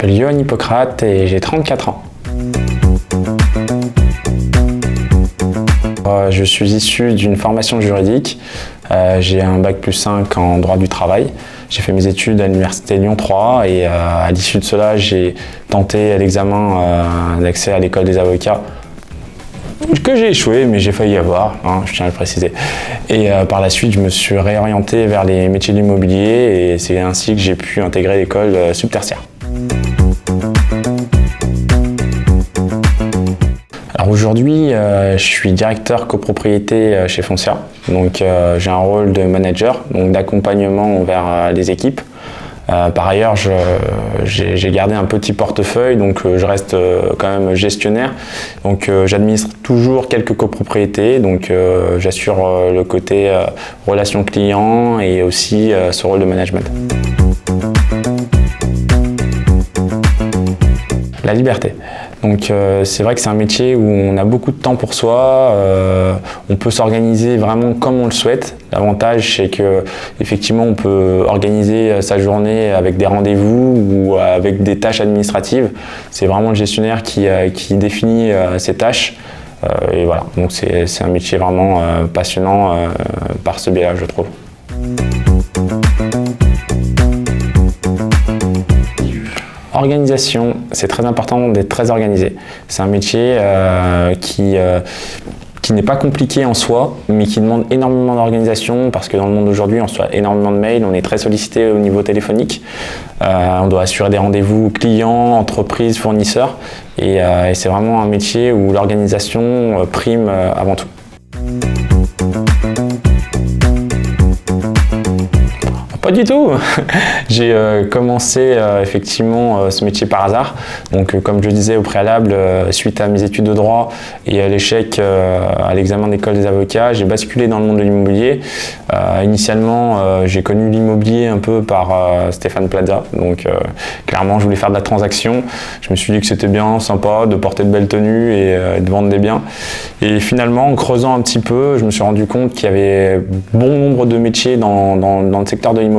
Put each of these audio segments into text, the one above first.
m'appelle Johan Hippocrate et j'ai 34 ans. Je suis issu d'une formation juridique. J'ai un bac+5 en droit du travail. J'ai fait mes études à l'université Lyon 3 et à l'issue de cela, j'ai tenté l'examen d'accès à l'école des avocats que j'ai échoué, mais j'ai failli y avoir, je tiens à le préciser. Et par la suite, je me suis réorienté vers les métiers de l'immobilier et c'est ainsi que j'ai pu intégrer l'école subtertiaire. Alors aujourd'hui, je suis directeur copropriété chez Foncia, donc j'ai un rôle de manager, donc d'accompagnement envers les équipes. Par ailleurs, j'ai gardé un petit portefeuille, donc je reste quand même gestionnaire. Donc j'administre toujours quelques copropriétés, donc j'assure le côté relation client et aussi ce rôle de management. La liberté. Donc c'est vrai que c'est un métier où on a beaucoup de temps pour soi, on peut s'organiser vraiment comme on le souhaite. L'avantage c'est que effectivement on peut organiser sa journée avec des rendez-vous ou avec des tâches administratives. C'est vraiment le gestionnaire qui définit ses tâches. Et voilà, donc c'est un métier vraiment passionnant par ce biais-là, je trouve. Organisation, c'est très important d'être très organisé. C'est un métier qui n'est pas compliqué en soi, mais qui demande énormément d'organisation parce que dans le monde d'aujourd'hui, on reçoit énormément de mails, on est très sollicité au niveau téléphonique. On doit assurer des rendez-vous clients, entreprises, fournisseurs. Et c'est vraiment un métier où l'organisation prime avant tout. Pas du tout. J'ai commencé effectivement ce métier par hasard. Donc comme je le disais au préalable, suite à mes études de droit et à l'échec à l'examen d'école des avocats, j'ai basculé dans le monde de l'immobilier. Initialement, j'ai connu l'immobilier un peu par Stéphane Plaza. Donc clairement, je voulais faire de la transaction. Je me suis dit que c'était bien, sympa de porter de belles tenues et de vendre des biens. Et finalement, en creusant un petit peu, je me suis rendu compte qu'il y avait bon nombre de métiers dans le secteur de l'immobilier.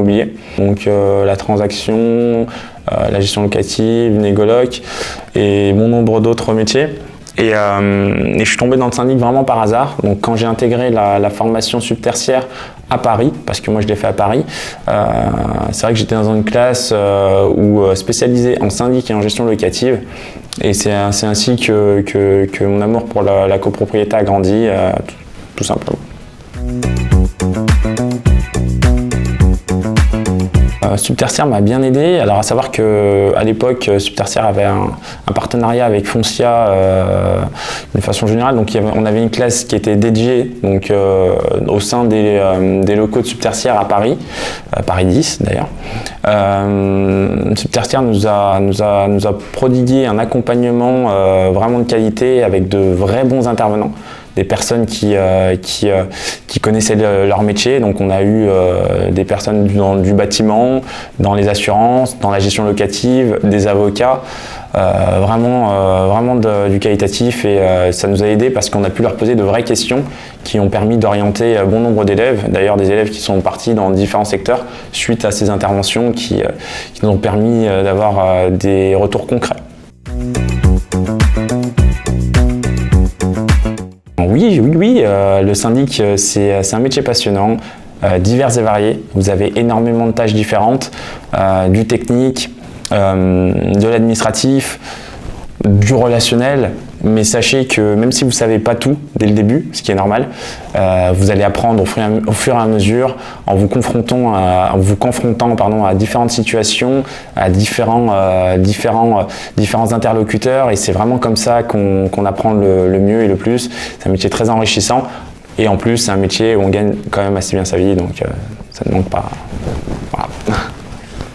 Donc la transaction, la gestion locative, négoloc et bon nombre d'autres métiers. Et je suis tombé dans le syndic vraiment par hasard. Donc quand j'ai intégré la formation subtertiaire à Paris, parce que moi je l'ai fait à Paris, c'est vrai que j'étais dans une classe spécialisée en syndic et en gestion locative. Et c'est ainsi que mon amour pour la copropriété a grandi, tout simplement. Subtertiaire m'a bien aidé. Alors à savoir qu'à l'époque, Subtertiaire avait un partenariat avec Foncia d'une façon générale. Donc on avait une classe qui était dédiée donc, au sein des locaux de Subtertiaire à Paris, Paris 10 d'ailleurs. Subtertiaire nous a prodigué un accompagnement vraiment de qualité avec de vrais bons intervenants. Des personnes qui connaissaient leur métier. Donc on a eu des personnes du bâtiment, dans les assurances, dans la gestion locative, des avocats, vraiment du qualitatif et ça nous a aidé parce qu'on a pu leur poser de vraies questions qui ont permis d'orienter bon nombre d'élèves, d'ailleurs des élèves qui sont partis dans différents secteurs suite à ces interventions qui nous ont permis d'avoir des retours concrets. Oui, le syndic, c'est un métier passionnant, divers et varié. Vous avez énormément de tâches différentes, du technique, de l'administratif, du relationnel. Mais sachez que même si vous ne savez pas tout dès le début, ce qui est normal, vous allez apprendre au fur et à mesure en vous confrontant à différentes situations, à différents interlocuteurs et c'est vraiment comme ça qu'on apprend le mieux et le plus. C'est un métier très enrichissant et en plus c'est un métier où on gagne quand même assez bien sa vie donc ça ne manque pas.